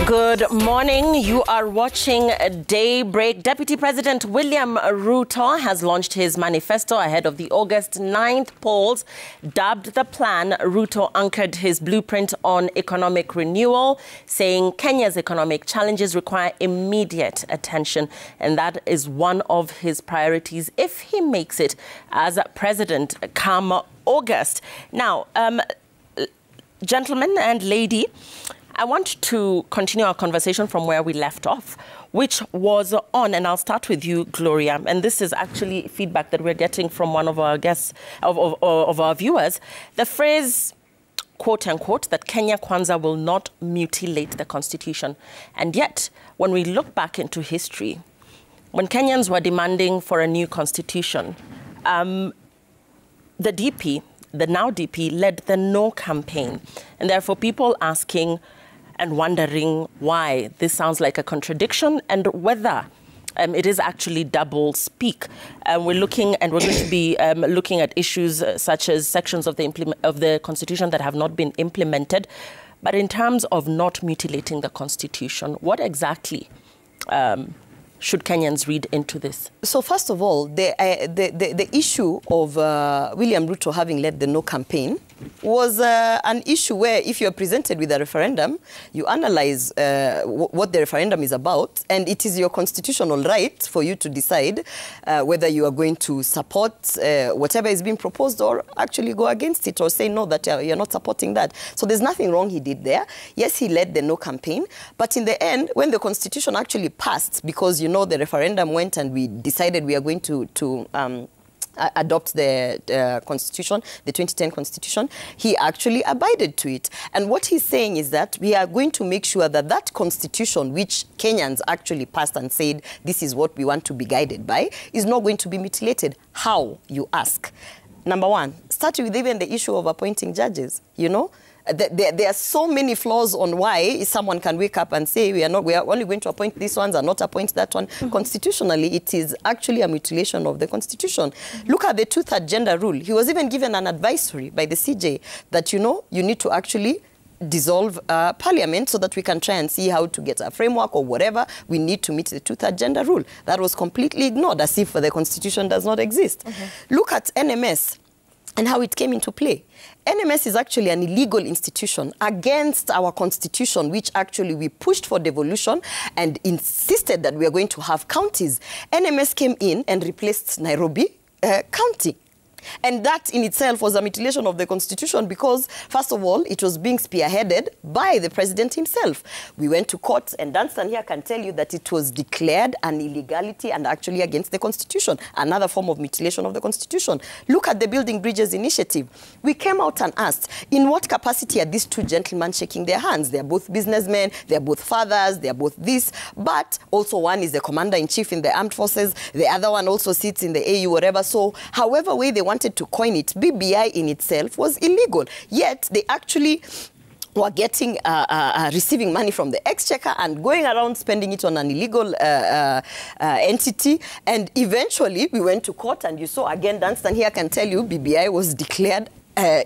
Good morning. You are watching Daybreak. Deputy President William Ruto has launched his manifesto ahead of the August 9th polls. Dubbed the plan, Ruto anchored his blueprint on economic renewal, saying Kenya's economic challenges require immediate attention, and that is one of his priorities if he makes it as president come August. Now, gentlemen and lady, I want to continue our conversation from where we left off, which was on, and I'll start with you, Gloria, and this is actually feedback that we're getting from one of our guests, of our viewers. The phrase, quote unquote, that K.Kwanza will not mutilate the Constitution. And yet, when we look back into history, when Kenyans were demanding for a new Constitution, the DP, the now DP, led the No campaign. And therefore, people asking and wondering why this sounds like a contradiction and whether it is actually double speak. We're going to be looking at issues such as sections of the Constitution that have not been implemented. But in terms of not mutilating the Constitution, what exactly should Kenyans read into this? So first of all, the issue of William Ruto having led the No campaign was an issue where if you're presented with a referendum, you analyze what the referendum is about, and it is your constitutional right for you to decide whether you are going to support whatever is being proposed or actually go against it or say no, that you're not supporting that. So there's nothing wrong he did there. Yes, he led the No campaign, but in the end, when the Constitution actually passed, because, you know, the referendum went and we decided we are going to adopt the Constitution, the 2010 Constitution, he actually abided to it. And what he's saying is that we are going to make sure that that Constitution, which Kenyans actually passed and said, this is what we want to be guided by, is not going to be mutilated. How, you ask? Number one, starting with even the issue of appointing judges, you know? There are so many flaws on why someone can wake up and say we are only going to appoint this one and not appoint that one. Mm-hmm. Constitutionally, it is actually a mutilation of the Constitution. Mm-hmm. Look at the two-third gender rule. He was even given an advisory by the CJ that, you know, you need to actually dissolve parliament so that we can try and see how to get a framework or whatever. We need to meet the two-third gender rule. That was completely ignored as if the Constitution does not exist. Mm-hmm. Look at NMS and how it came into play. NMS is actually an illegal institution against our Constitution, which actually we pushed for devolution and insisted that we are going to have counties. NMS came in and replaced Nairobi County. And that in itself was a mutilation of the Constitution because, first of all, it was being spearheaded by the president himself. We went to court, and Dunstan here can tell you that it was declared an illegality and actually against the Constitution, another form of mutilation of the Constitution. Look at the Building Bridges initiative. We came out and asked, in what capacity are these two gentlemen shaking their hands? They are both businessmen, they are both fathers, they are both this, but also one is the commander-in-chief in the armed forces, the other one also sits in the AU, whatever. So, however way they wanted to coin it, BBI in itself was illegal. Yet they actually were getting, receiving money from the exchequer and going around spending it on an illegal entity. And eventually we went to court, and you saw again, Dunstan here can tell you, BBI was declared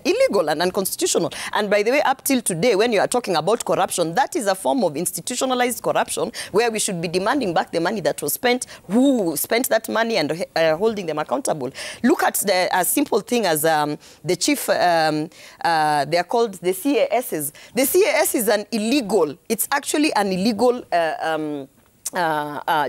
illegal and unconstitutional. And by the way, up till today, when you are talking about corruption, that is a form of institutionalized corruption where we should be demanding back the money that was spent, who spent that money, and holding them accountable. Look at a simple thing as the chief, they are called the CASs. The CAS is an illegal, it's actually an illegal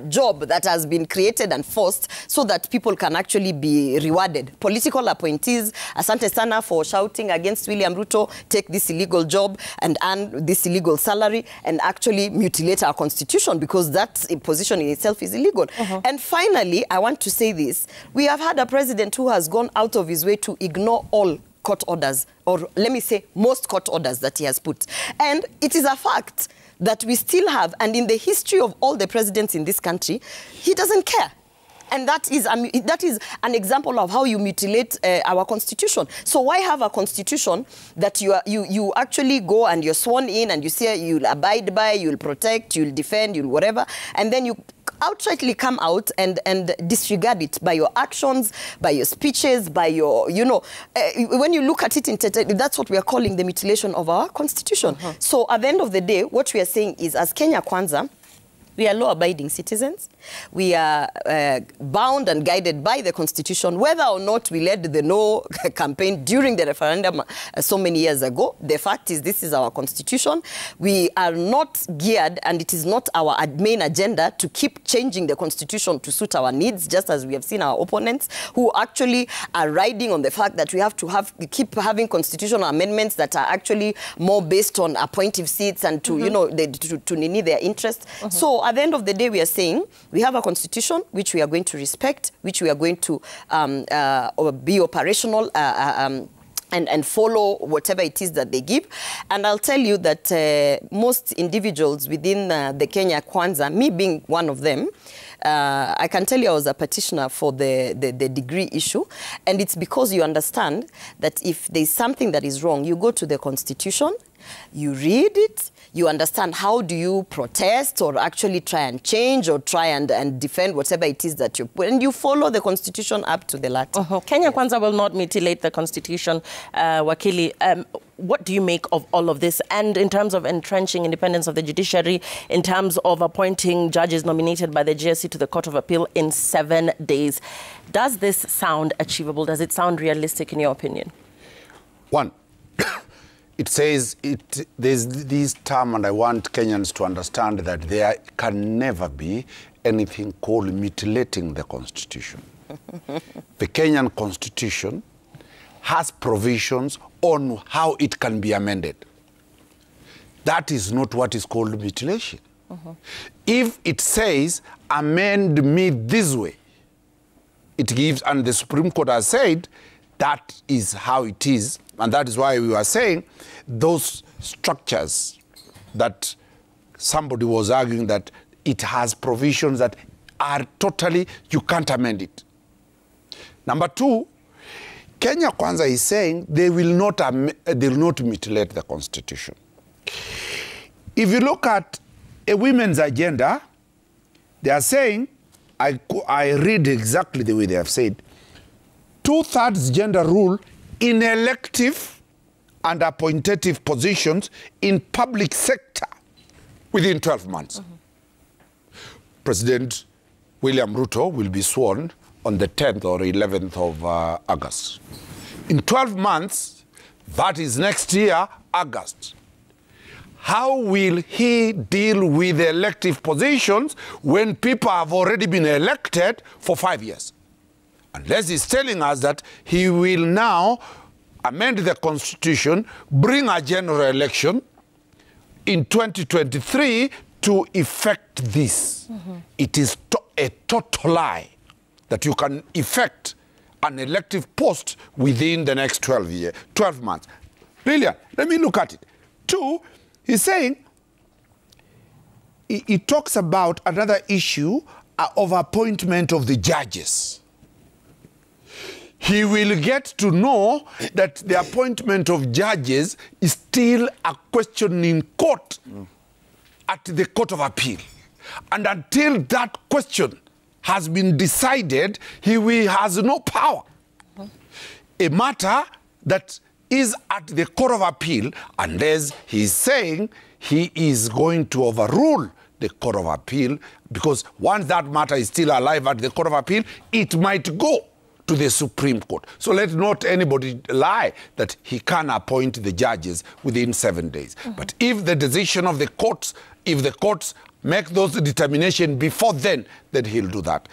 job that has been created and forced so that people can actually be rewarded. Political appointees, asante sana for shouting against William Ruto, take this illegal job and earn this illegal salary and actually mutilate our Constitution because that position in itself is illegal. And finally, I want to say this. We have had a president who has gone out of his way to ignore all court orders, or let me say most court orders that he has put. And it is a fact that we still have, and in the history of all the presidents in this country, he doesn't care. And that is an example of how you mutilate our Constitution. So why have a Constitution that you actually go and you're sworn in and you say you'll abide by, you'll protect, you'll defend, you'll whatever, and then you outrightly come out and disregard it by your actions, by your speeches, by your, you know, when you look at it in that's what we are calling the mutilation of our constitution. So at the end of the day, what we are saying is, as K.Kwanza, we are law-abiding citizens. We are bound and guided by the Constitution. Whether or not we led the no campaign during the referendum so many years ago, the fact is this is our Constitution. We are not geared, and it is not our main agenda to keep changing the Constitution to suit our needs, just as we have seen our opponents who actually are riding on the fact that we have to keep having constitutional amendments that are actually more based on appointive seats and to, you know, to nini their interests. So at the end of the day, we are saying we have a constitution which we are going to respect, which we are going to be operational and follow whatever it is that they give. And I'll tell you that most individuals within the K.Kwanza, me being one of them, I can tell you I was a petitioner for the degree issue, and it's because you understand that if there's something that is wrong, you go to the Constitution, you read it, you understand how do you protest or actually try and change or try and defend whatever it is that you put, and you follow the Constitution up to the letter. K.Kwanza will not mutilate the Constitution, Wakili. What do you make of all of this? And in terms of entrenching independence of the judiciary, in terms of appointing judges nominated by the GSC to the Court of Appeal in 7 days, does this sound achievable? Does it sound realistic in your opinion? One, it says, there's this term, and I want Kenyans to understand that there can never be anything called mutilating the Constitution. The Kenyan Constitution has provisions on how it can be amended. That is not what is called mutilation. If it says, amend me this way, it gives, and the Supreme Court has said, that is how it is. And that is why we were saying those structures that somebody was arguing that it has provisions that are totally, you can't amend it. Number two, K.Kwanza is saying they will not mutilate the Constitution. If you look at a women's agenda, they are saying, I read exactly the way they have said, 2/3 gender rule in elective and appointive positions in public sector within 12 months. President William Ruto will be sworn on the 10th or 11th of August. In 12 months, that is next year, August. How will he deal with elective positions when people have already been elected for 5 years? Unless he's telling us that he will now amend the Constitution, bring a general election in 2023 to effect this. It is a total lie that you can effect an elective post within the next 12 months. Brilliant. Let me look at it. Two, he's saying, he talks about another issue of appointment of the judges. He will get to know that the appointment of judges is still a question in court at the Court of Appeal. And until that question has been decided, he has no power. A matter that is at the Court of Appeal, unless he's saying he is going to overrule the Court of Appeal, because once that matter is still alive at the Court of Appeal, it might go to the Supreme Court. So let not anybody lie that he can appoint the judges within 7 days. But if the decision of the courts, if the courts make those determinations before then he'll do that.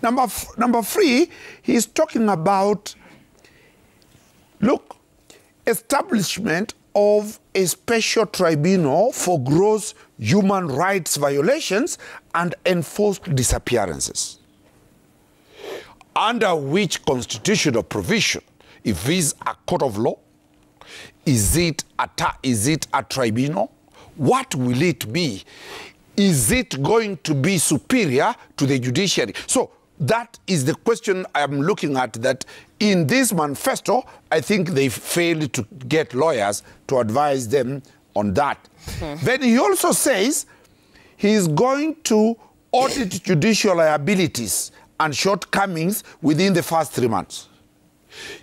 Number three, he's talking about, look, establishment of a special tribunal for gross human rights violations and enforced disappearances. Under which constitutional provision, if it's a court of law, is it a tribunal? What will it be? Is it going to be superior to the judiciary? So that is the question I'm looking at, that in this manifesto, I think they failed to get lawyers to advise them on that. Then he also says he's going to audit judicial liabilities and shortcomings within the first 3 months.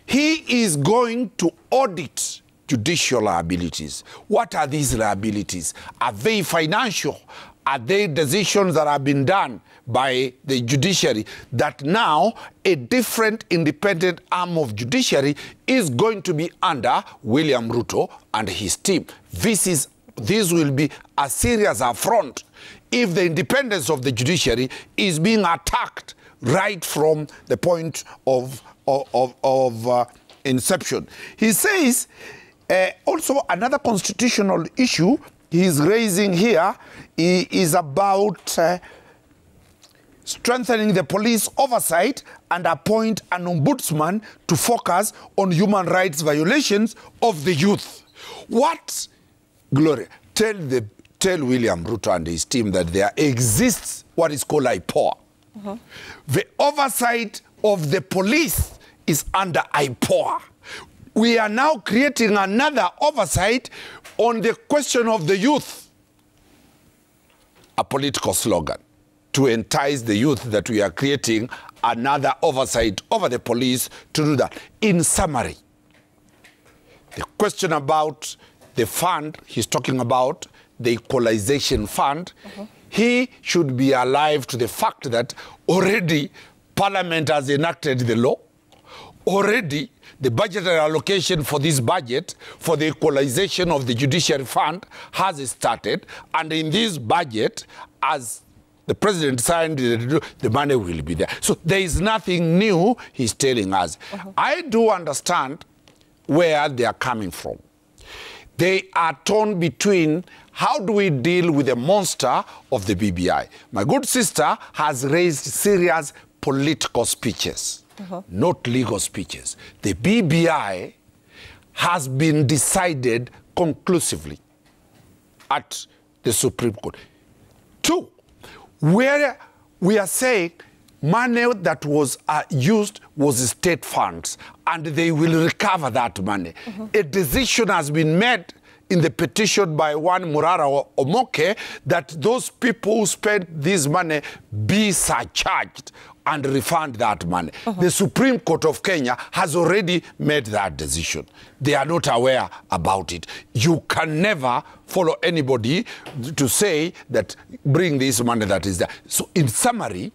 He is going to audit judicial liabilities. What are these liabilities? Are they financial? Are they decisions that have been done by the judiciary that now a different independent arm of judiciary is going to be under William Ruto and his team? This will be a serious affront if the independence of the judiciary is being attacked right from the point of inception. He says also another constitutional issue he's raising here is about strengthening the police oversight and appoint an ombudsman to focus on human rights violations of the youth. What, Gloria, tell William Ruto and his team that there exists what is called IPOA. The oversight of the police is under IPOA. We are now creating another oversight on the question of the youth. A political slogan to entice the youth that we are creating another oversight over the police to do that. In summary, the question about the fund, he's talking about the equalization fund, he should be alive to the fact that already Parliament has enacted the law, already the budgetary allocation for this budget for the equalization of the judiciary fund has started, and in this budget, as the president signed, the money will be there. So there is nothing new he's telling us. I do understand where they are coming from. They are torn between how do we deal with the monster of the BBI. My good sister has raised serious political speeches, not legal speeches. The BBI has been decided conclusively at the Supreme Court. 2, where we are saying money that was used was state funds, and they will recover that money. A decision has been made in the petition by one Murara Omoke that those people who spent this money be surcharged and refund that money. The Supreme Court of Kenya has already made that decision. They are not aware about it. You can never follow anybody to say that bring this money that is there. So in summary,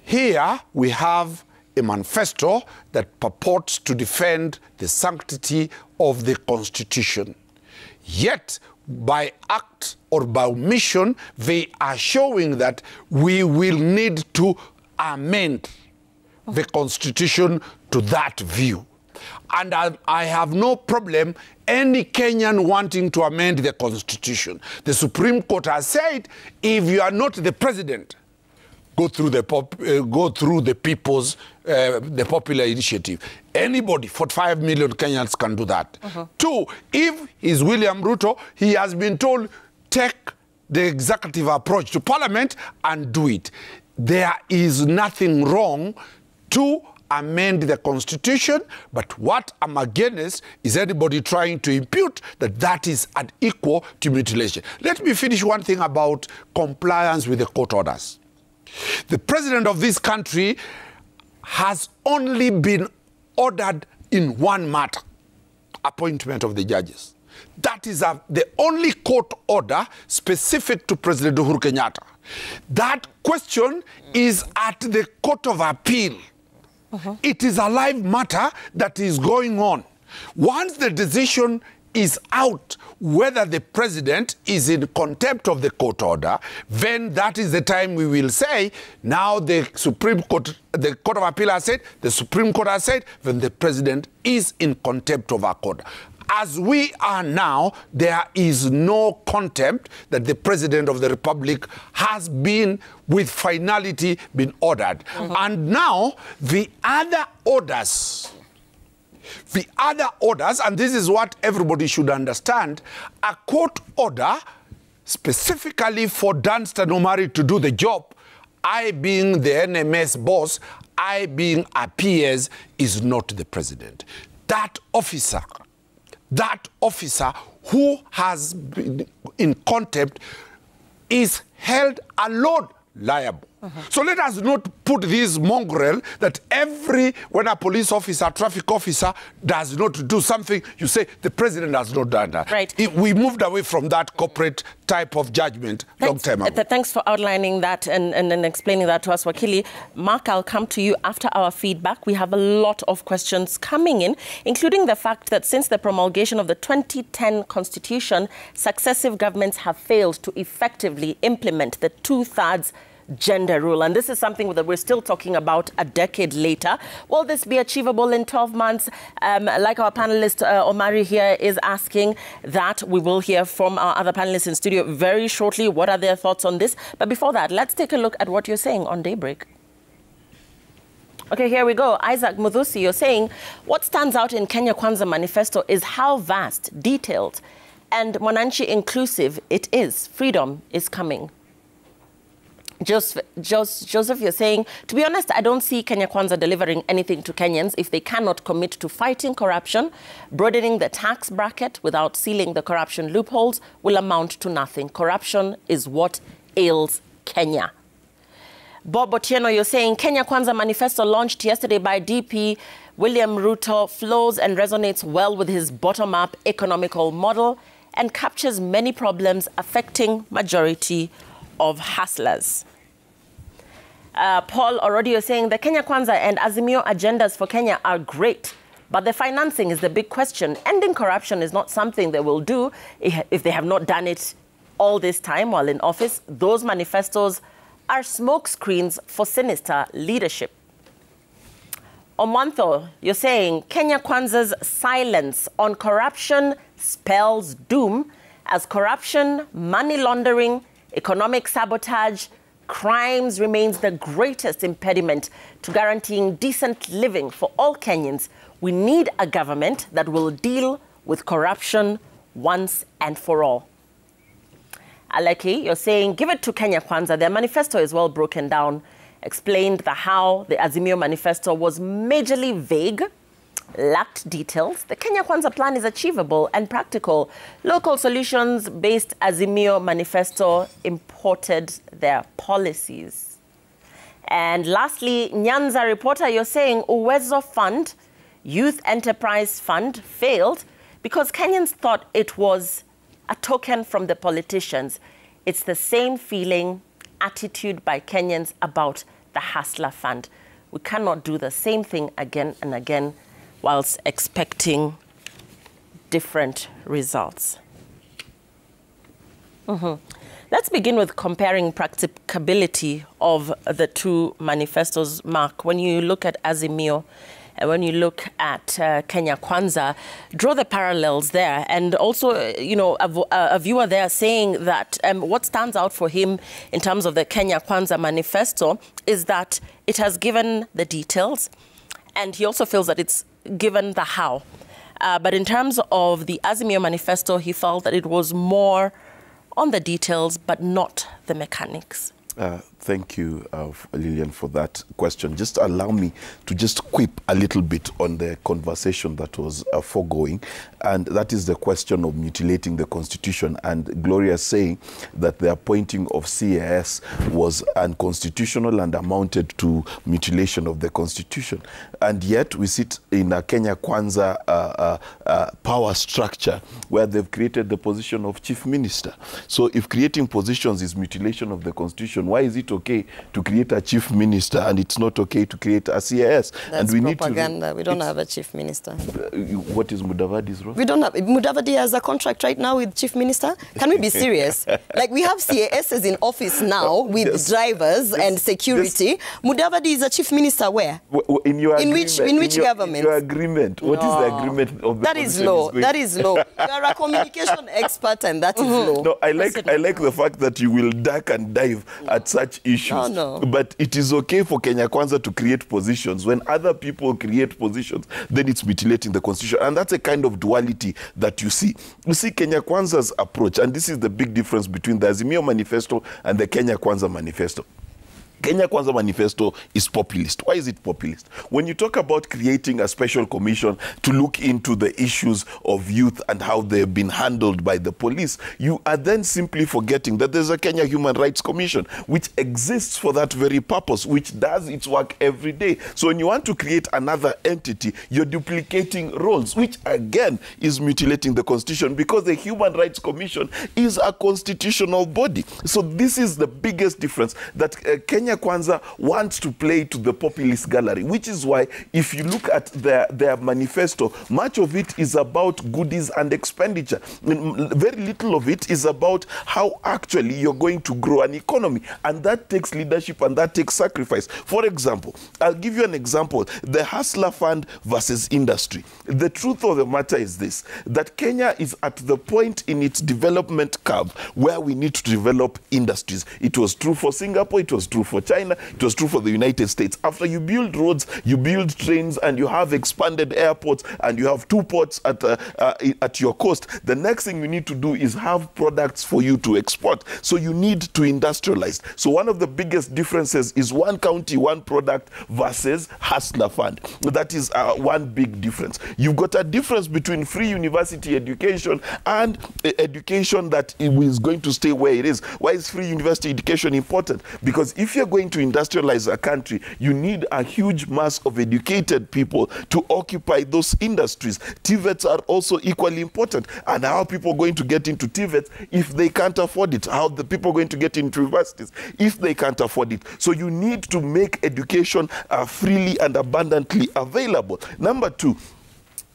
here we have a manifesto that purports to defend the sanctity of the Constitution. Yet, by act or by omission, they are showing that we will need to amend the Constitution to that view. And I have no problem any Kenyan wanting to amend the Constitution. The Supreme Court has said, if you are not the president, go through the people's, the popular initiative. Anybody, 45 million Kenyans can do that. 2, if he's William Ruto, he has been told, take the executive approach to Parliament and do it. There is nothing wrong to amend the Constitution, but what I'm against is anybody trying to impute that that is an equal to mutilation. Let me finish one thing about compliance with the court orders. The president of this country has only been ordered in one matter, appointment of the judges. That is the only court order specific to President Uhuru Kenyatta. That question is at the Court of Appeal. It is a live matter that is going on. Once the decision is out whether the president is in contempt of the court order, then that is the time we will say, now the Supreme Court, the Court of Appeal has said, the Supreme Court has said, then the president is in contempt of our court. As we are now, there is no contempt that the President of the Republic has been, with finality, been ordered. And now, the other orders, and this is what everybody should understand, a court order specifically for Danstan Omari to do the job, I being the NMS boss, I being a PS, is not the president. That officer who has been in contempt is held alone liable. So let us not put this mongrel that when a police officer, traffic officer does not do something, you say the president has not done that. Right. We moved away from that corporate type of judgment long time ago. Thanks for outlining that and explaining that to us, Wakili. Mark, I'll come to you after our feedback. We have a lot of questions coming in, including the fact that since the promulgation of the 2010 Constitution, successive governments have failed to effectively implement the 2/3 gender rule. And this is something that we're still talking about a decade later. Will this be achievable in 12 months? Like our panelist Omari here is asking that. We will hear from our other panelists in studio very shortly. What are their thoughts on this? But before that, let's take a look at what you're saying on Daybreak. Okay, here we go. Isaac Muthusi, you're saying, what stands out in K.Kwanza manifesto is how vast, detailed, and Mwananchi inclusive it is. Freedom is coming. Joseph, you're saying, to be honest, I don't see K.Kwanza delivering anything to Kenyans if they cannot commit to fighting corruption. Broadening the tax bracket without sealing the corruption loopholes will amount to nothing. Corruption is what ails Kenya. Bob Otieno, you're saying, K.Kwanza manifesto launched yesterday by DP William Ruto flows and resonates well with his bottom-up economical model and captures many problems affecting majority of hustlers. Paul already you're saying the K.Kwanza and Azimio agendas for Kenya are great, but the financing is the big question. Ending corruption is not something they will do if they have not done it all this time while in office. Those manifestos are smokescreens for sinister leadership. Omanto, you're saying K.Kwanza's silence on corruption spells doom as corruption, money laundering, economic sabotage, crimes remains the greatest impediment to guaranteeing decent living for all Kenyans. We need a government that will deal with corruption once and for all. Aleki, you're saying, give it to K.Kwanza. Their manifesto is well broken down, explained how the Azimio manifesto was majorly vague, lacked details. The K.Kwanza plan is achievable and practical. Local solutions-based Azimio manifesto imported their policies. And lastly, Nyanza reporter, you're saying Uwezo Fund, Youth Enterprise Fund, failed because Kenyans thought it was a token from the politicians. It's the same feeling, attitude by Kenyans about the Hustler Fund. We cannot do the same thing again and again whilst expecting different results. Let's begin with comparing practicability of the two manifestos, Mark. When you look at Azimio and when you look at K.Kwanza, draw the parallels there. And also, you know, a viewer there saying that what stands out for him in terms of the K.Kwanza manifesto is that it has given the details, and he also feels that it's given the how. But in terms of the Azimio manifesto, he felt that it was more on the details, but not the mechanics. Thank you, Lillian, for that question. Just allow me to just quip a little bit on the conversation that was foregoing, and that is the question of mutilating the Constitution. And Gloria saying that the appointing of CAS was unconstitutional and amounted to mutilation of the Constitution. And yet we sit in a K.Kwanza power structure where they've created the position of Chief Minister. So if creating positions is mutilation of the Constitution, why is it okay to create a Chief Minister and it's not okay to create a CAS? That's and we propaganda. We don't have a Chief Minister. What is Mudavadi's role? We don't have. Mudavadi has a contract right now with Chief Minister. Can we be serious? Like, we have CASs in office now with drivers and security. Mudavadi is a Chief Minister where? In your in which government? In your agreement. What is the agreement of the That is low. That is low. You are a communication expert and that is low. No, I like the fact that you will duck and dive at such issues. No. But it is okay for K.Kwanza to create positions. When other people create positions, then it's mutilating the Constitution. And that's a kind of duality that you see. You see K.Kwanza's approach, and this is the big difference between the Azimio manifesto and the K.Kwanza manifesto. Kenya Kwanza manifesto is populist. Why is it populist? When you talk about creating a special commission to look into the issues of youth and how they've been handled by the police, you are then simply forgetting that there's a Kenya Human Rights Commission which exists for that very purpose, which does its work every day. So when you want to create another entity, you're duplicating roles, which again is mutilating the Constitution, because the Human Rights Commission is a constitutional body. So this is the biggest difference, that Kenya Kwanza wants to play to the populist gallery, which is why if you look at their manifesto, much of it is about goodies and expenditure. Very little of it is about how actually you're going to grow an economy, and that takes leadership and that takes sacrifice. For example, I'll give you an example, the Hustler Fund versus industry. The truth of the matter is this, that Kenya is at the point in its development curve where we need to develop industries. It was true for Singapore, it was true for China, it was true for the United States. After you build roads, you build trains, and you have expanded airports, and you have 2 ports at your coast, the next thing you need to do is have products for you to export. So you need to industrialize. So one of the biggest differences is one county, one product versus Hustler Fund. That is one big difference. You've got a difference between free university education and education that is going to stay where it is. Why is free university education important? Because if you're going to industrialize a country, you need a huge mass of educated people to occupy those industries. TVETs are also equally important. And how are people going to get into TVETs if they can't afford it? How are the people going to get into universities if they can't afford it? So you need to make education freely and abundantly available. Number 2,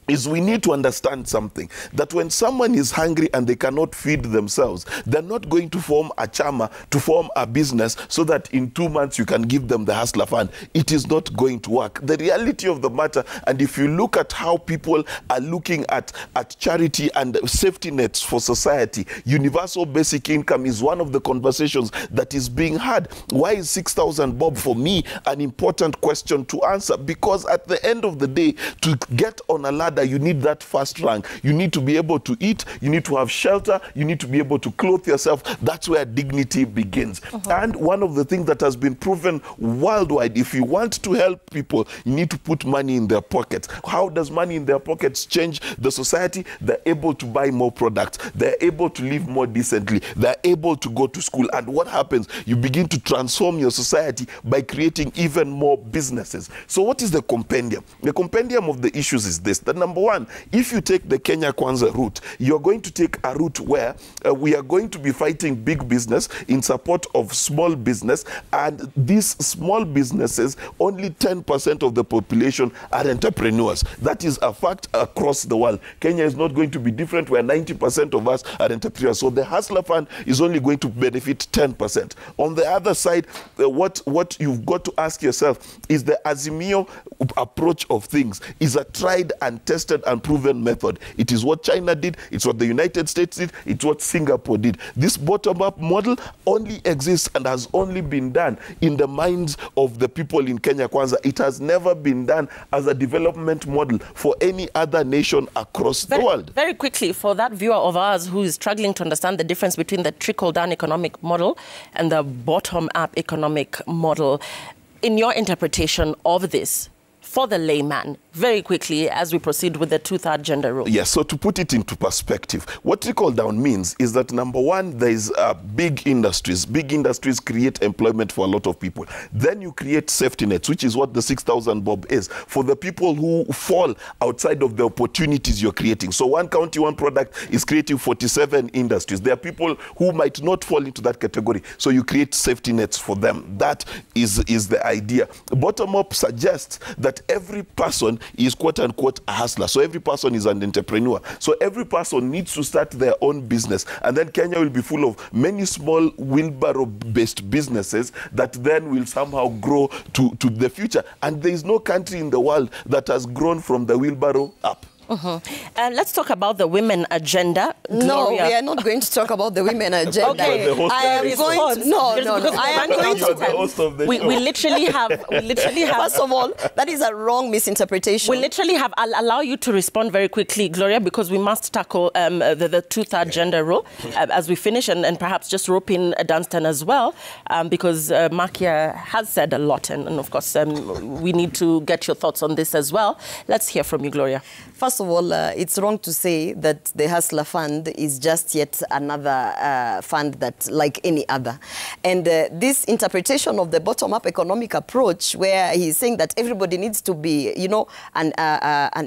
is we need to understand something, that when someone is hungry and they cannot feed themselves, they're not going to form a chama, to form a business so that in 2 months you can give them the Hustler Fund. It is not going to work. The reality of the matter, and if you look at how people are looking at charity and safety nets for society, universal basic income is one of the conversations that is being had. Why is 6,000 bob for me an important question to answer? Because at the end of the day, to get on a ladder, you need that first rank. You need to be able to eat. You need to have shelter. You need to be able to clothe yourself. That's where dignity begins. And one of the things that has been proven worldwide, if you want to help people, you need to put money in their pockets. How does money in their pockets change the society? They're able to buy more products. They're able to live more decently. They're able to go to school. And what happens? You begin to transform your society by creating even more businesses. So what is the compendium? The compendium of the issues is this. The number 1, if you take the Kenya Kwanza route, you're going to take a route where we are going to be fighting big business in support of small business, and these small businesses, only 10% of the population are entrepreneurs. That is a fact across the world. Kenya is not going to be different, where 90% of us are entrepreneurs. So the Hustler Fund is only going to benefit 10%. On the other side, what you've got to ask yourself is the Azimio approach of things is a tried and tested and proven method. It is what China did, it's what the United States did, it's what Singapore did. This bottom-up model only exists and has only been done in the minds of the people in Kenya Kwanza. It has never been done as a development model for any other nation across the world. Very quickly, for that viewer of ours who is struggling to understand the difference between the trickle-down economic model and the bottom-up economic model, in your interpretation of this, for the layman, very quickly, as we proceed with the 2/3 gender rule. Yes, so to put it into perspective, what trickle down means is that, number 1, there is big industries. Big industries create employment for a lot of people. Then you create safety nets, which is what the 6,000 bob is, for the people who fall outside of the opportunities you're creating. So one county, one product is creating 47 industries. There are people who might not fall into that category. So you create safety nets for them. That is the idea. Bottom up suggests that every person is quote-unquote a hustler. So every person is an entrepreneur. So every person needs to start their own business. And then Kenya will be full of many small wheelbarrow-based businesses that then will somehow grow to the future. And there is no country in the world that has grown from the wheelbarrow up. Let's talk about the women agenda. No, Gloria. we are not going to talk about the women agenda. Okay. I am going to, no. I am going to. We literally have. First of all, that is a wrong misinterpretation. We literally have. I'll allow you to respond very quickly, Gloria, because we must tackle the two-third gender rule as we finish, and perhaps just rope in Dunstan as well, because Makia has said a lot, and of course we need to get your thoughts on this as well. Let's hear from you, Gloria. First of all, it's wrong to say that the Hustler Fund is just yet another fund that like any other. And this interpretation of the bottom-up economic approach, where he's saying that everybody needs to be, you know, an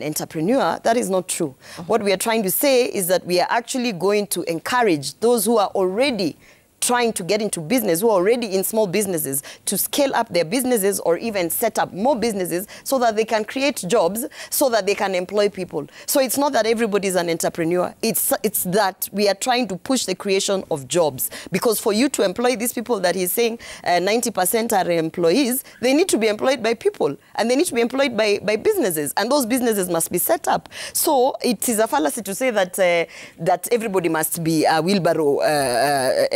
entrepreneur, that is not true. What we are trying to say is that we are actually going to encourage those who are already trying to get into business, who are already in small businesses, to scale up their businesses or even set up more businesses so that they can create jobs, so that they can employ people. So it's not that everybody is an entrepreneur. It's that we are trying to push the creation of jobs. Because for you to employ these people that he's saying 90% are employees, they need to be employed by people. And they need to be employed by businesses. And those businesses must be set up. So it is a fallacy to say that, that everybody must be a wheelbarrow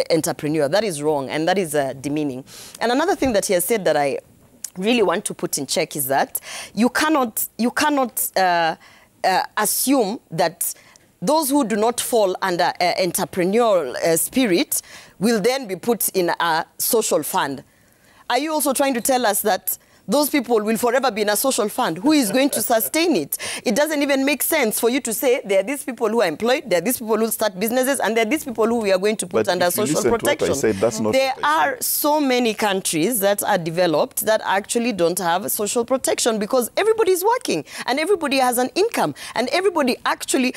entrepreneur. That is wrong, and that is demeaning. And another thing that he has said that I really want to put in check is that you cannot assume that those who do not fall under entrepreneurial spirit will then be put in a social fund. Are you also trying to tell us that those people will forever be in a social fund? Who is going to sustain it? It doesn't even make sense for you to say there are these people who are employed, there are these people who start businesses, and there are these people who we are going to put under social protection. There are so many countries that are developed that actually don't have social protection because everybody is working and everybody has an income and everybody actually...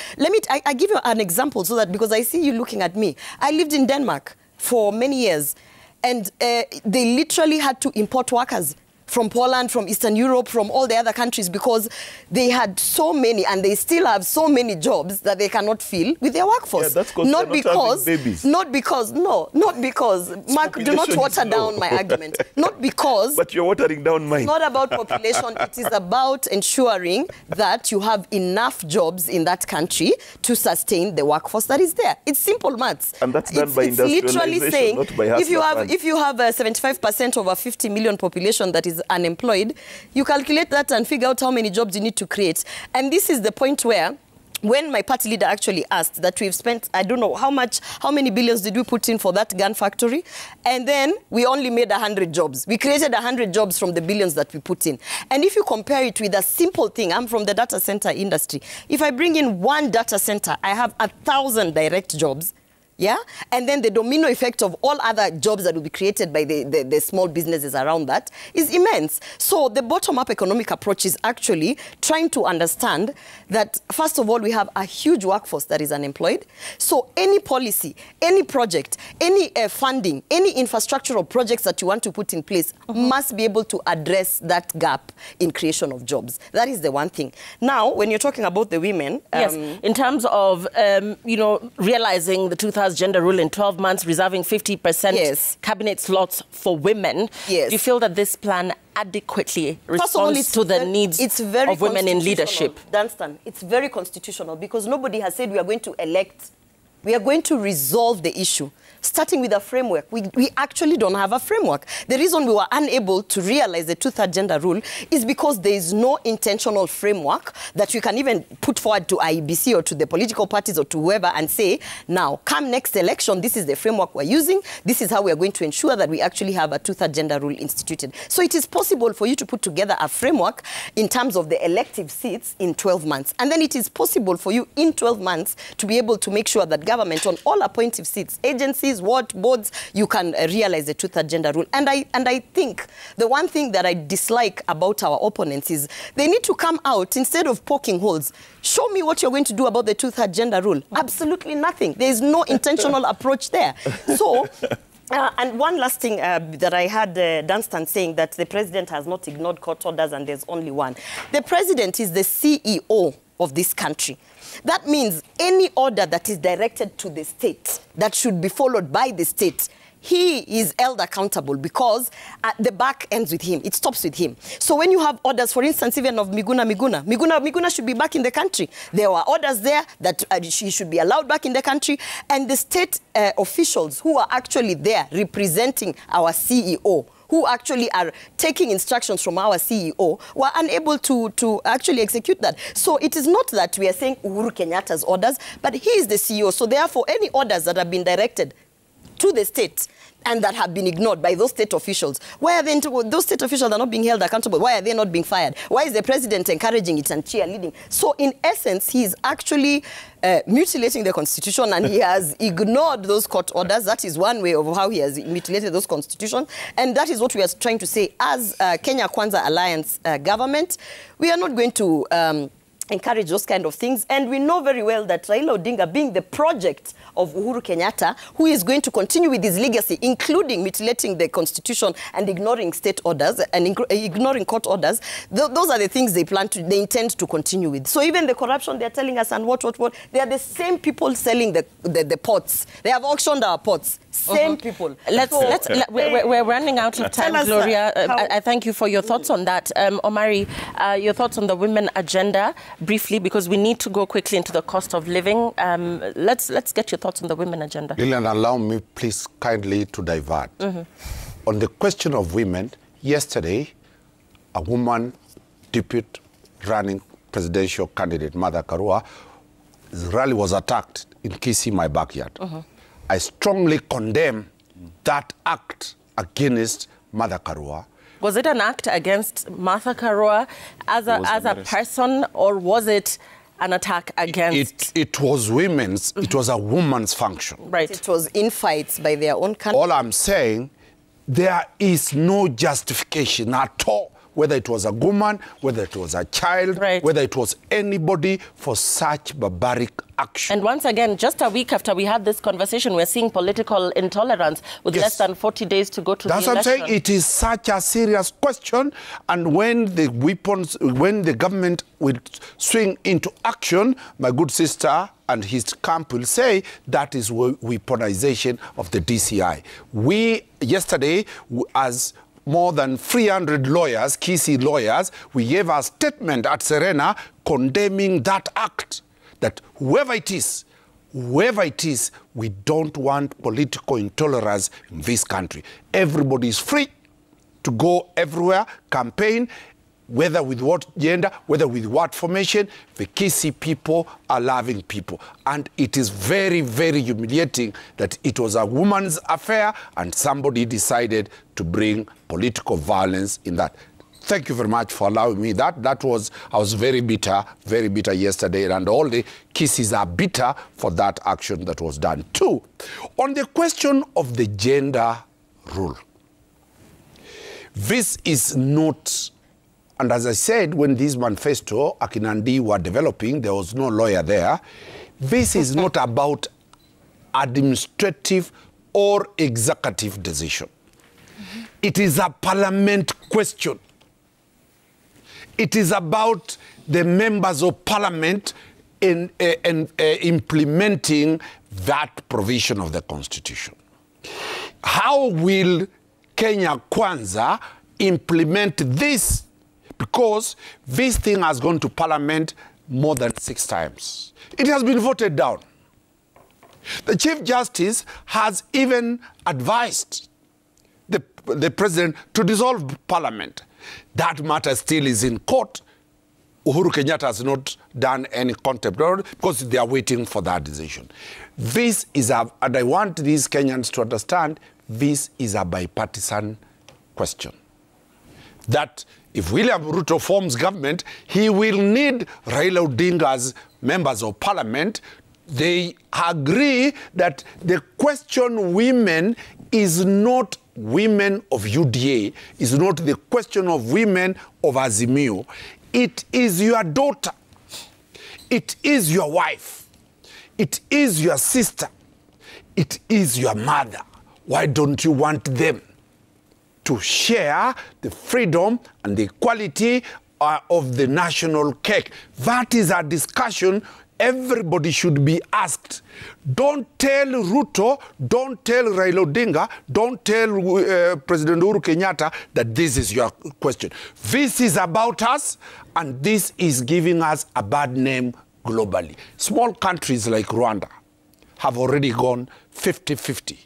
I give you an example so that, because I see you looking at me. I lived in Denmark for many years, and they literally had to import workers from Poland, from Eastern Europe, from all the other countries, because they had so many, and they still have so many jobs that they cannot fill with their workforce. Yeah, that's not because, Mark, do not water down my argument. Not because... But you're watering down mine. It's not about population. It is about ensuring that you have enough jobs in that country to sustain the workforce that is there. It's simple maths. And that's done by industrialization, literally saying, not by hustler. if you have a 75% of a 50 million population that is unemployed, you calculate that and figure out how many jobs you need to create. And this is the point where, when my party leader actually asked that we've spent, I don't know how many billions did we put in for that gun factory? And then we only made 100 jobs. We created 100 jobs from the billions that we put in. And if you compare it with a simple thing, I'm from the data center industry. If I bring in one data center, I have 1,000 direct jobs. Yeah? And then the domino effect of all other jobs that will be created by the small businesses around that is immense. So the bottom-up economic approach is actually trying to understand that, first of all, we have a huge workforce that is unemployed. So any policy, any project, any funding, any infrastructural projects that you want to put in place must be able to address that gap in creation of jobs. That is the one thing. Now, when you're talking about the women... yes, in terms of, you know, realizing the 2000 gender rule in 12 months, reserving 50% cabinet slots for women. Yes. Do you feel that this plan adequately responds to the needs of women in leadership? Dunstan, it's very constitutional because nobody has said we are going to elect. We are going to resolve the issue, starting with a framework. We actually don't have a framework. The reason we were unable to realize the two-third gender rule is because there is no intentional framework that we can even put forward to IEBC or to the political parties or to whoever and say, now, come next election, this is the framework we're using. This is how we are going to ensure that we actually have a two-third gender rule instituted. So it is possible for you to put together a framework in terms of the elective seats in 12 months. And then it is possible for you in 12 months to be able to make sure that government on all appointive seats, agencies, boards, you can realize the two-third gender rule. And I think the one thing that I dislike about our opponents is they need to come out, instead of poking holes, show me what you're going to do about the two-third gender rule. Absolutely nothing. There is no intentional approach there. So... and one last thing that I had Dunstan saying, that the president has not ignored court orders and there's only one. The president is the CEO of this country. That means any order that is directed to the state that should be followed by the state he is held accountable because the back ends with him. It stops with him. So when you have orders, for instance, even of Miguna should be back in the country. There were orders there that she should be allowed back in the country. And the state officials who are actually there representing our CEO, who actually are taking instructions from our CEO, were unable to actually execute that. So it is not that we are saying Uhuru Kenyatta's orders, but he is the CEO. So therefore, any orders that have been directed to the state and that have been ignored by those state officials, why are they, those state officials are not being held accountable? Why are they not being fired? Why is the president encouraging it and cheerleading? So in essence, he is actually mutilating the Constitution, and he has ignored those court orders. That is one way of how he has mutilated those constitutions. And that is what we are trying to say. As Kenya Kwanza Alliance government, we are not going to encourage those kind of things. And we know very well that Raila Odinga, being the project of Uhuru Kenyatta, who is going to continue with his legacy, including mutilating the Constitution and ignoring state orders and ignoring court orders, those are the things they intend to continue with. So even the corruption they're telling us and what, they are the same people selling the pots. They have auctioned our pots. Same people. We're running out of time, Gloria. I thank you for your thoughts on that. Omari, your thoughts on the women agenda, briefly, because we need to go quickly into the cost of living. Let's get your thoughts on the women agenda. Lillian, allow me, please, kindly to divert. On the question of women, yesterday, a woman, deputy running presidential candidate, Martha Karua, rally was attacked in Kisii, my backyard. I strongly condemn that act against Martha Karua. Was it an act against Martha Karua as a person, or was it an attack against? It was women's, it was a woman's function. Right. It was infights by their own country. All I'm saying, there is no justification at all, whether it was a woman, whether it was a child, whether it was anybody, for such barbaric action. And once again, just a week after we had this conversation, we're seeing political intolerance with less than 40 days to go to the election. That's what I'm saying. It is such a serious question. And when the government will swing into action, my good sister and his camp will say that is weaponization of the DCI. We, yesterday, as more than 300 lawyers, Kisii lawyers, we gave a statement at Serena condemning that act, that whoever it is, we don't want political intolerance in this country. Everybody is free to go everywhere, campaign, whether with what gender, whether with what formation. The Kisii people are loving people. And it is very, very humiliating that it was a woman's affair and somebody decided to bring political violence in that. Thank you very much for allowing me that. I was very bitter yesterday, and all the Kisiis are bitter for that action that was done. Two, on the question of the gender rule, this is not. And as I said, when this manifesto, Akinandi, were developing, there was no lawyer there. This is not about administrative or executive decision. It is a parliament question. It is about the members of parliament in implementing that provision of the Constitution. How will Kenya Kwanza implement this? Because this thing has gone to Parliament more than 6 times. It has been voted down. The Chief Justice has even advised the President to dissolve Parliament. That matter still is in court. Uhuru Kenyatta has not done any contempt order because they are waiting for that decision. This is and I want these Kenyans to understand, this is a bipartisan question. That if William Ruto forms government, he will need Raila Odinga's members of parliament. They agree that the question women is not women of UDA, is not the question of women of Azimio. It is your daughter. It is your wife. It is your sister. It is your mother. Why don't you want them to share the freedom and the equality of the national cake? That is a discussion everybody should be asked. Don't tell Ruto, don't tell Raila Odinga, don't tell President Uhuru Kenyatta that this is your question. This is about us, and this is giving us a bad name globally. Small countries like Rwanda have already gone 50-50.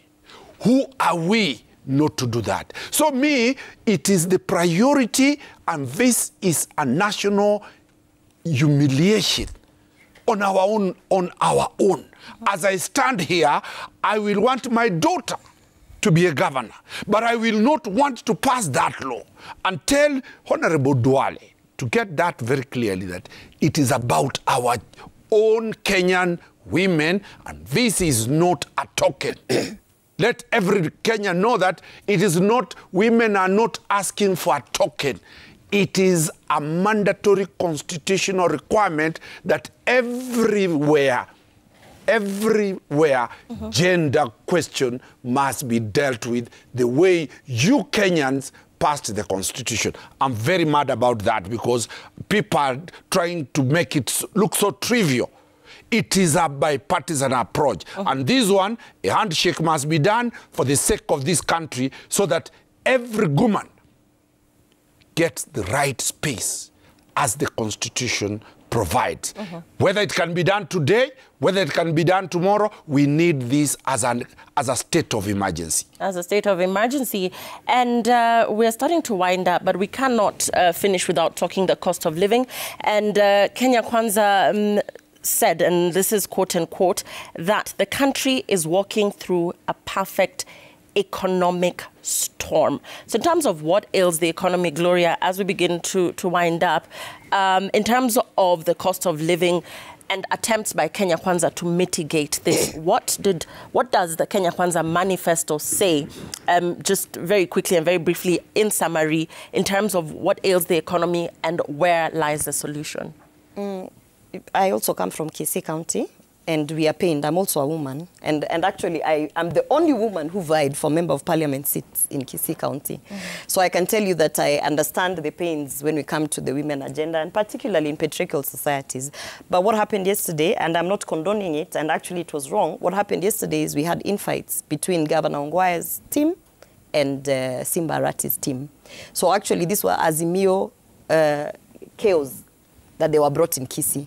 Who are we not to do that? So me, it is the priority, and this is a national humiliation on our own. As I stand here, I will want my daughter to be a governor, but I will not want to pass that law, and tell Honorable Duale to get that very clearly, that it is about our own Kenyan women, and this is not a token. Let every Kenyan know that it is not, women are not asking for a token. It is a mandatory constitutional requirement that everywhere, gender question must be dealt with the way you Kenyans passed the constitution. I'm very mad about that, because people are trying to make it look so trivial. It is a bipartisan approach. And this one, a handshake must be done for the sake of this country, so that every woman gets the right space as the Constitution provides. Whether it can be done today, whether it can be done tomorrow, we need this as a state of emergency. As a state of emergency. And we're starting to wind up, but we cannot finish without talking the cost of living. And K.Kwanza said, and this is quote unquote, that the country is walking through a perfect economic storm. So in terms of what ails the economy, Gloria, as we begin to wind up, in terms of the cost of living and attempts by K.Kwanza to mitigate this, what does the K.Kwanza manifesto say, just very quickly and very briefly, in summary, in terms of what ails the economy and where lies the solution? I also come from Kisii County, and we are pained. I'm also a woman. And actually, I'm the only woman who vied for Member of Parliament seats in Kisii County. So I can tell you that I understand the pains when we come to the women agenda, and particularly in patriarchal societies. But what happened yesterday, and I'm not condoning it, and actually it was wrong, what happened yesterday is we had infights between Governor Ongwae's team and Simba Arati's team. So actually, this was Azimio chaos that they were brought in Kisii.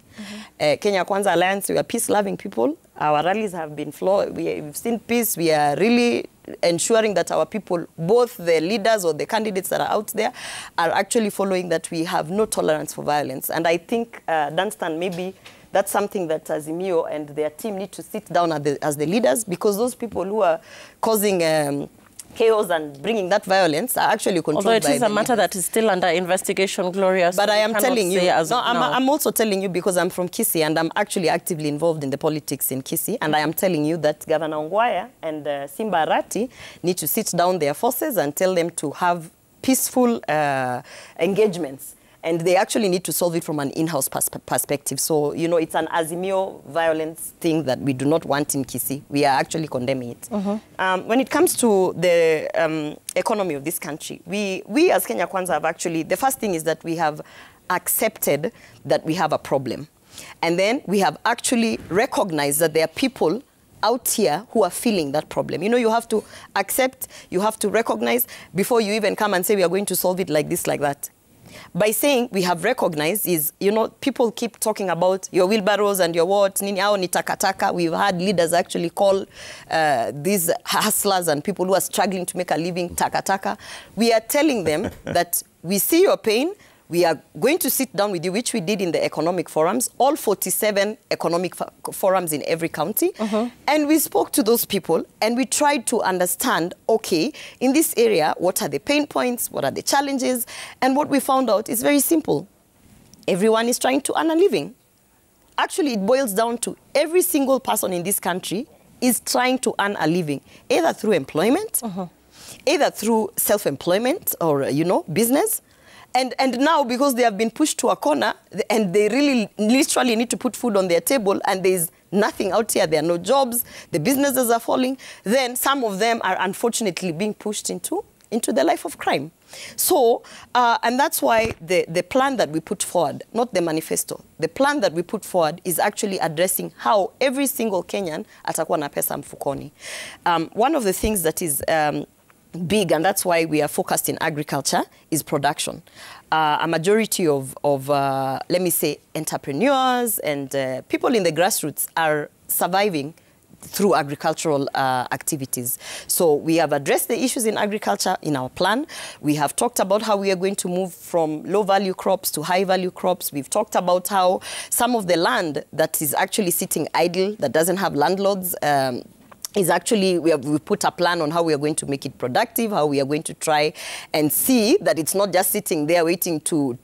Kenya Kwanza Alliance, we are peace-loving people. Our rallies have been flowing. We've seen peace. We are really ensuring that our people, both the leaders or the candidates that are out there, are actually following that we have no tolerance for violence. And I think, Dunstan, maybe that's something that Azimio and their team need to sit down as the leaders, because those people who are causing chaos and bringing that violence are actually controlled by Although it is a matter that is still under investigation, Gloria. But I am telling you, I'm I'm also telling you, because I'm from Kisii and I'm actually actively involved in the politics in Kisii, and I am telling you that Governor Ongwae and Simba Arati need to sit down their forces and tell them to have peaceful engagements. And they actually need to solve it from an in-house perspective. So, you know, it's an Azimio violence thing that we do not want in Kisii. We are actually condemning it. When it comes to the economy of this country, we as Kenya Kwanza have actually, the first thing is that we have accepted that we have a problem. And then we have actually recognized that there are people out here who are feeling that problem. You know, you have to accept, you have to recognize before you even come and say we are going to solve it like this, like that. By saying we have recognized is, you know, people keep talking about your wheelbarrows and your what, nini ao ni takataka. We've had leaders actually call these hustlers and people who are struggling to make a living takataka. We are telling them that we see your pain. We are going to sit down with you, which we did in the economic forums, all 47 economic forums in every county. And we spoke to those people and we tried to understand, okay, in this area, what are the pain points? What are the challenges? And what we found out is very simple. Everyone is trying to earn a living. Actually, it boils down to every single person in this country is trying to earn a living, either through employment, either through self-employment or, you know, business. And now, because they have been pushed to a corner and they really literally need to put food on their table and there's nothing out here, there are no jobs, the businesses are falling, then some of them are unfortunately being pushed into into the life of crime. So, and that's why the plan that we put forward, not the manifesto, the plan that we put forward is actually addressing how every single Kenyan atakuwa na pesa mfukoni. One of the things that is big, and that's why we are focused in agriculture, is production. A majority of let me say, entrepreneurs and people in the grassroots are surviving through agricultural activities. So we have addressed the issues in agriculture in our plan. We have talked about how we are going to move from low-value crops to high-value crops. We've talked about how some of the land that is actually sitting idle, that doesn't have landlords, is actually, we put a plan on how we are going to make it productive, how we are going to try and see that it's not just sitting there waiting for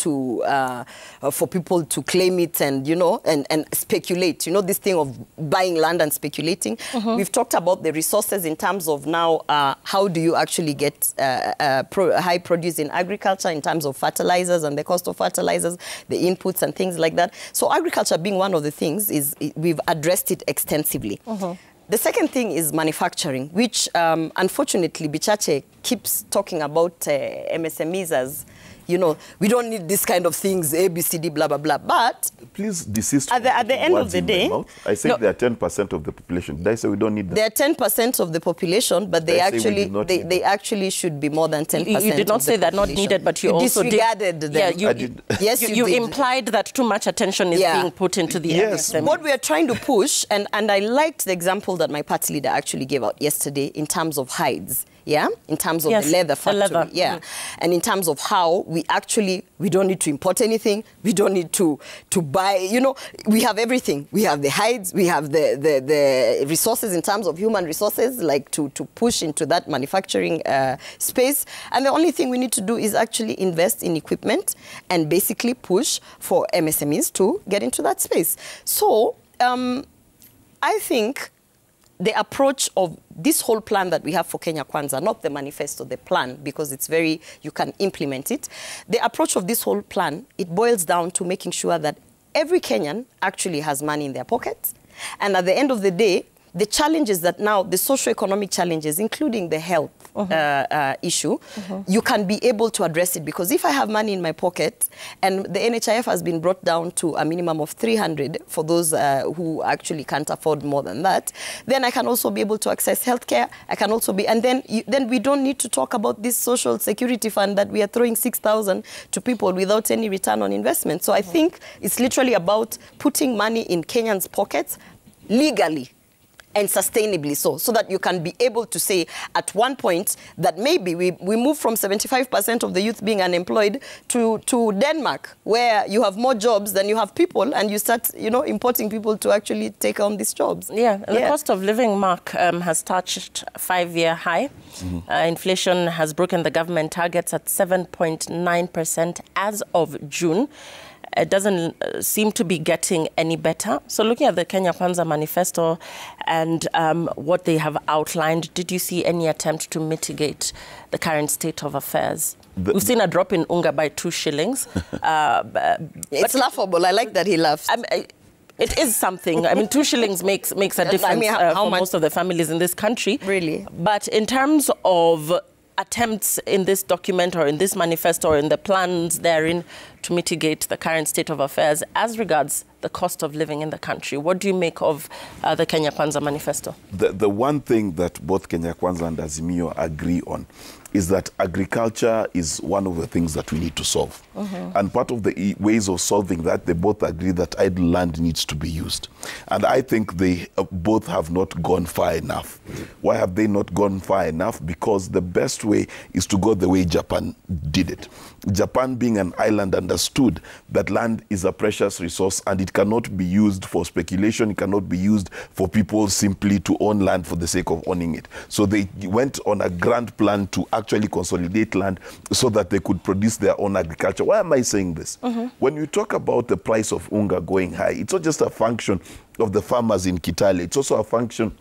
people to claim it and, you know, and speculate. You know, this thing of buying land and speculating. We've talked about the resources in terms of now, how do you actually get high produce in agriculture in terms of fertilizers and the cost of fertilizers, the inputs and things like that. So agriculture being one of the things, we've addressed it extensively. The second thing is manufacturing, which unfortunately Bichache keeps talking about MSMEs as, you know, we don't need this kind of things, A, B, C, D, blah, blah, blah. But please desist. At the end of the day, I said they are 10% of the population. Did I say we don't need that? They are 10% of the population, but they actually should be more than 10%. You did not say they're not needed, but you also disregarded them. Yeah, yes, you implied that too much attention is being put into the MSME. What we are trying to push, and I liked the example that my party leader actually gave out yesterday in terms of hides. Yeah, in terms of the leather factory. Yeah, and in terms of how we don't need to import anything. We don't need to buy. You know, we have everything. We have the hides. We have the resources in terms of human resources, like to push into that manufacturing space. And the only thing we need to do is actually invest in equipment and basically push for MSMEs to get into that space. So I think the approach of this whole plan that we have for K.Kwanza, not the manifesto, the plan, because it's you can implement it. The approach of this whole plan, it boils down to making sure that every Kenyan actually has money in their pockets. And at the end of the day, the challenges that now, the socio-economic challenges, including the health issue, you can be able to address it. Because if I have money in my pocket, and the NHIF has been brought down to a minimum of 300 for those who actually can't afford more than that, then I can also be able to access healthcare. I can also be, and then we don't need to talk about this social security fund that we are throwing 6,000 to people without any return on investment. So I think it's literally about putting money in Kenyans' pockets legally and sustainably so that you can be able to say at one point that maybe we move from 75% of the youth being unemployed to Denmark, where you have more jobs than you have people, and you start, you know, importing people to actually take on these jobs. Yeah, and the cost of living mark has touched a 5-year high. Inflation has broken the government targets at 7.9% as of June. It doesn't seem to be getting any better. So looking at the K.Kwanza manifesto and what they have outlined, did you see any attempt to mitigate the current state of affairs? We've seen a drop in unga by 2 shillings. It's laughable. I like that he laughs. It is something. I mean, 2 shillings makes a difference for most of the families in this country. Really? But in terms of attempts in this document or in this manifesto or in the plans therein to mitigate the current state of affairs as regards the cost of living in the country, what do you make of the K.Kwanza manifesto? The one thing that both K.Kwanza and Azimio agree on is that agriculture is one of the things that we need to solve. And part of the ways of solving that, they both agree that idle land needs to be used. And I think they both have not gone far enough. Why have they not gone far enough? Because the best way is to go the way Japan did it. Japan, being an island, understood that land is a precious resource and it cannot be used for speculation. It cannot be used for people simply to own land for the sake of owning it. So they went on a grand plan to actually consolidate land so that they could produce their own agriculture. Why am I saying this? When you talk about the price of unga going high, it's not just a function of the farmers in Kitale. It's also a function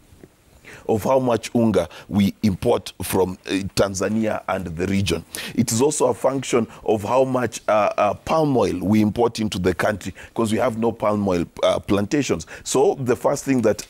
of how much unga we import from Tanzania and the region. It is also a function of how much palm oil we import into the country, because we have no palm oil plantations. So the first thing that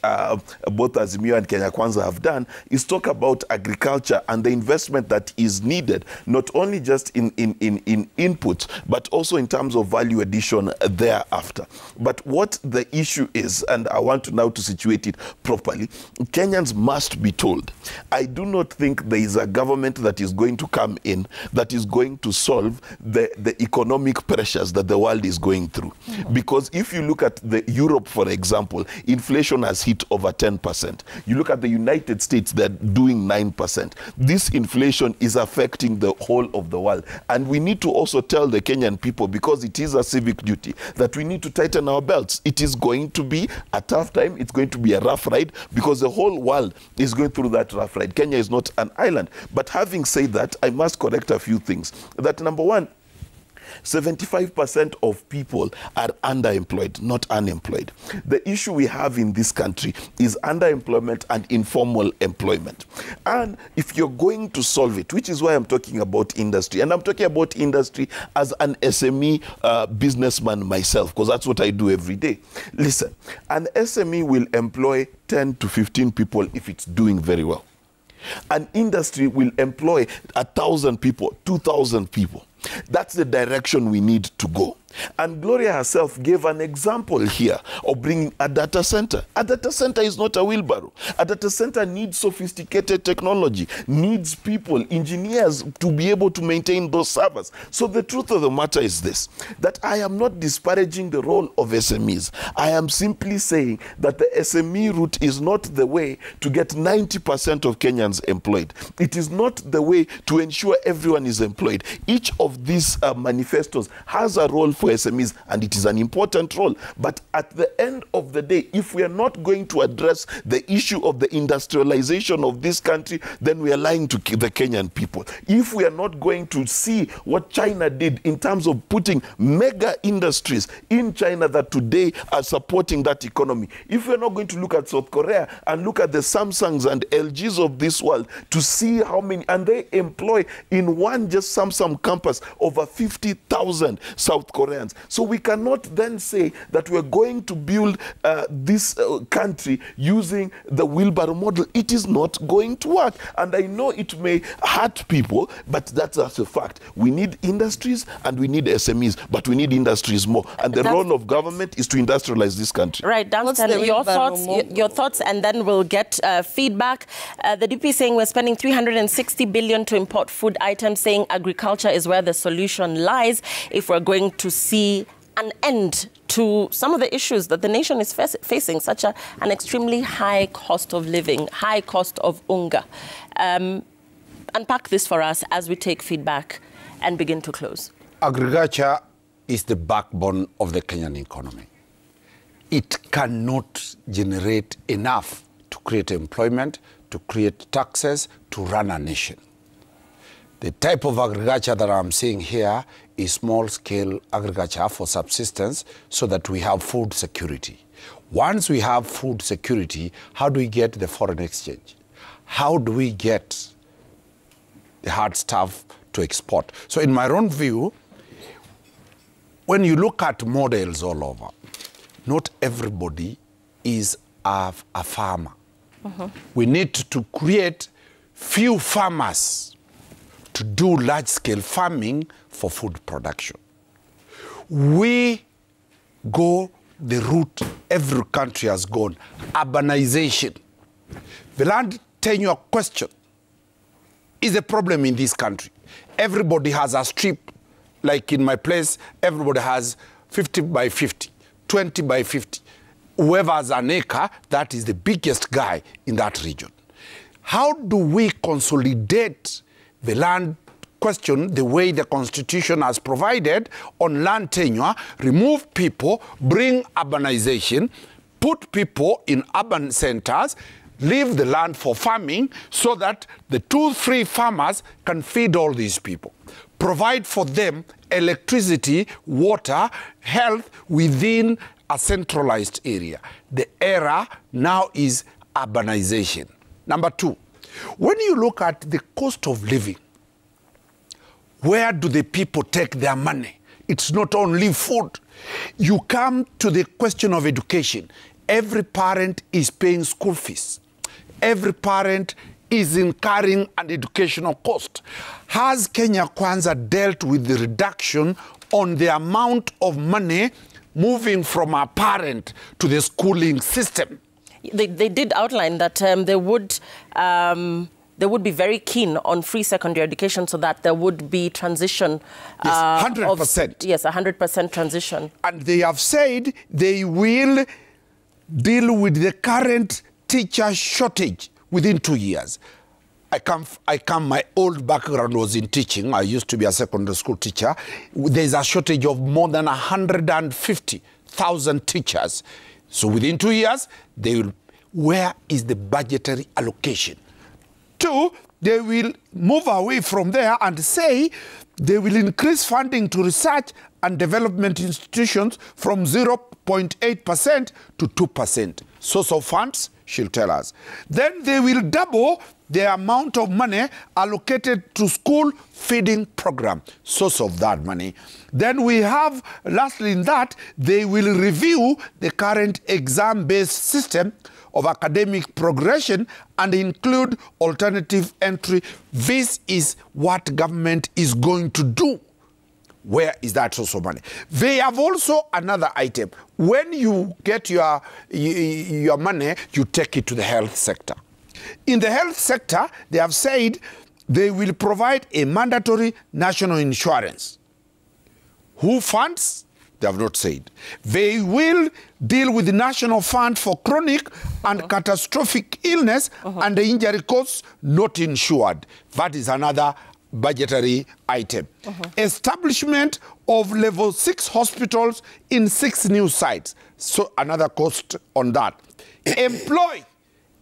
both Azimio and K.Kwanza have done is talk about agriculture and the investment that is needed, not only just in inputs, but also in terms of value addition thereafter. But what the issue is, and I want to now to situate it properly, Kenyans must be told, I do not think there is a government that is going to come in that is going to solve the economic pressures that the world is going through. Because if you look at Europe, for example, inflation has hit over 10%. You look at the United States, they're doing 9%. This inflation is affecting the whole of the world. And we need to also tell the Kenyan people, because it is a civic duty, that we need to tighten our belts. It is going to be a tough time. It's going to be a rough ride, because the whole world is going through that rough ride. Kenya is not an island. But having said that, I must correct a few things. That number one, 75% of people are underemployed, not unemployed. The issue we have in this country is underemployment and informal employment. And if you're going to solve it, which is why I'm talking about industry, and I'm talking about industry as an SME businessman myself, because that's what I do every day. Listen, an SME will employ 10 to 15 people if it's doing very well. An industry will employ 1,000 people, 2,000 people. That's the direction we need to go. And Gloria herself gave an example here of bringing a data center. A data center is not a wheelbarrow. A data center needs sophisticated technology, needs people, engineers to be able to maintain those servers. So the truth of the matter is this, that I am not disparaging the role of SMEs. I am simply saying that the SME route is not the way to get 90% of Kenyans employed. It is not the way to ensure everyone is employed. Each of these manifestos has a role for SMEs, and it is an important role. But at the end of the day, if we are not going to address the issue of the industrialization of this country, then we are lying to the Kenyan people. If we are not going to see what China did in terms of putting mega industries in China that today are supporting that economy, if we are not going to look at South Korea and look at the Samsungs and LGs of this world to see how many, and they employ in one just Samsung campus over 50,000 South Koreans. So we cannot then say that we're going to build this country using the wheelbarrow model. It is not going to work. And I know it may hurt people, but that's a fact. We need industries and we need SMEs, but we need industries more. And the role of government is to industrialize this country. Right, Dunstan, your thoughts, and then we'll get feedback. The DP is saying we're spending 360 billion to import food items, saying agriculture is where the solution lies if we're going to see an end to some of the issues that the nation is facing, such an extremely high cost of living, high cost of unga. Unpack this for us as we take feedback and begin to close. Agriculture is the backbone of the Kenyan economy. It cannot generate enough to create employment, to create taxes, to run a nation. The type of agriculture that I'm seeing here is small-scale agriculture for subsistence so that we have food security. Once we have food security, how do we get the foreign exchange? How do we get the hard stuff to export? So in my own view, when you look at models all over, not everybody is a farmer. We need to create few farmers to do large-scale farming for food production. We go the route every country has gone, urbanization. The land tenure question is a problem in this country. Everybody has a strip, like in my place, everybody has 50 by 50, 20 by 50. Whoever has an acre, that is the biggest guy in that region. How do we consolidate the land question the way the Constitution has provided on land tenure, remove people, bring urbanization, put people in urban centers, leave the land for farming so that the 2-3 farmers can feed all these people. Provide for them electricity, water, health within a centralized area. The era now is urbanization. Number two, when you look at the cost of living, where do the people take their money? It's not only food. You come to the question of education. Every parent is paying school fees. Every parent is incurring an educational cost. Has K.Kwanza dealt with the reduction on the amount of money moving from a parent to the schooling system? They did outline that they would be very keen on free secondary education so that there would be transition. Yes, 100%. Yes, 100% transition. And they have said they will deal with the current teacher shortage within 2 years. My old background was in teaching. I used to be a secondary school teacher. There's a shortage of more than 150,000 teachers. So within 2 years, they will, where is the budgetary allocation? Two, they will move away from there and say they will increase funding to research and development institutions from 0.8% to 2%. Source of funds, she'll tell us. Then they will double the amount of money allocated to school feeding program, source of that money. Then we have, lastly in that, they will review the current exam-based system of academic progression and include alternative entry. This is what government is going to do. Where is that source of money? They have also another item. When you get your money, you take it to the health sector. In the health sector, they have said they will provide a mandatory national insurance. Who funds? They have not said. They will deal with the National Fund for Chronic and Catastrophic Illness and the injury costs not insured. That is another budgetary item. Establishment of level 6 hospitals in 6 new sites. So another cost on that. Employ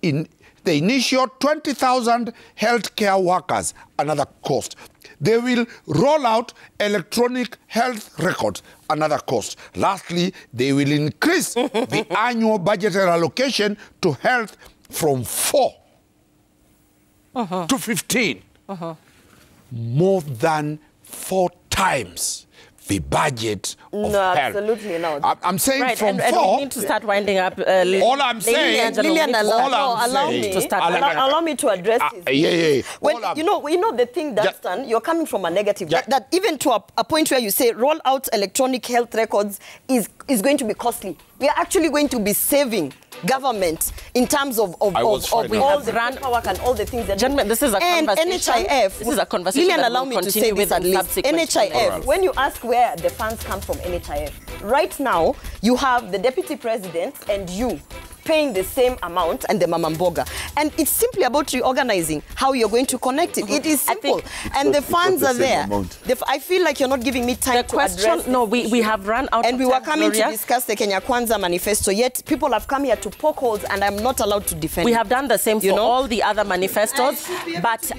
in the initial 20,000 healthcare workers, another cost. They will roll out electronic health records, another cost. Lastly, they will increase the annual budgetary allocation to health from 4 to 15. More than 4 times the budget of health. Absolutely not. I'm saying Right, from and 4. we need to start winding up. All I'm saying, Lillian, allow me to address this. When, you know the thing that's done, you're coming from a negative. That even to a point where you say roll out electronic health records is going to be costly. We are actually going to be saving government in terms of all the paperwork and all the things that. Gentlemen, this is a conversation. NHIF. This is a conversation. Lillian, that allow we'll me to say continue this at least. NHIF. When you ask where the funds come from, NHIF. Right now, you have the deputy president and you paying the same amount and the Mamamboga. And it's simply about reorganizing how you're going to connect it. It is simple. And the funds are there. I feel like you're not giving me time to address. No, we have run out of time. And we were coming to discuss the K.Kwanza manifesto, yet people have come here to poke holes and I'm not allowed to defend We it. have done the same for all the other manifestos, but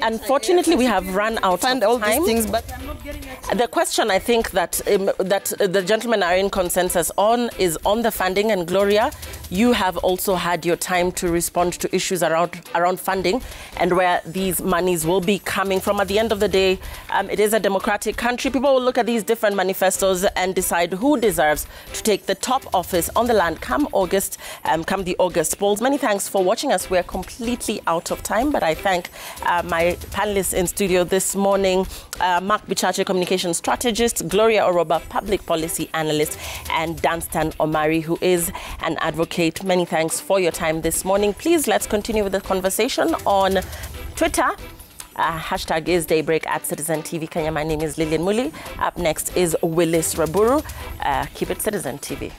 unfortunately we have run out of time. All these things, but I'm not getting it. The question I think that the gentlemen are in consensus on is on the funding, and Gloria, you have also had your time to respond to issues around funding and where these monies will be coming from. At the end of the day, it is a democratic country. People will look at these different manifestos and decide who deserves to take the top office on the land come August, come the August polls. Many thanks for watching us. We're completely out of time, but I thank my panelists in studio this morning, Mark Bichache, communication strategist, Gloria Oroba, public policy analyst, and Danstan Omari, who is an advocate. Many thanks for your time this morning. Please, let's continue with the conversation on Twitter. Hashtag is Daybreak at Citizen TV Kenya. My name is Lillian Muli. Up next is Willis Raburu. Keep it Citizen TV.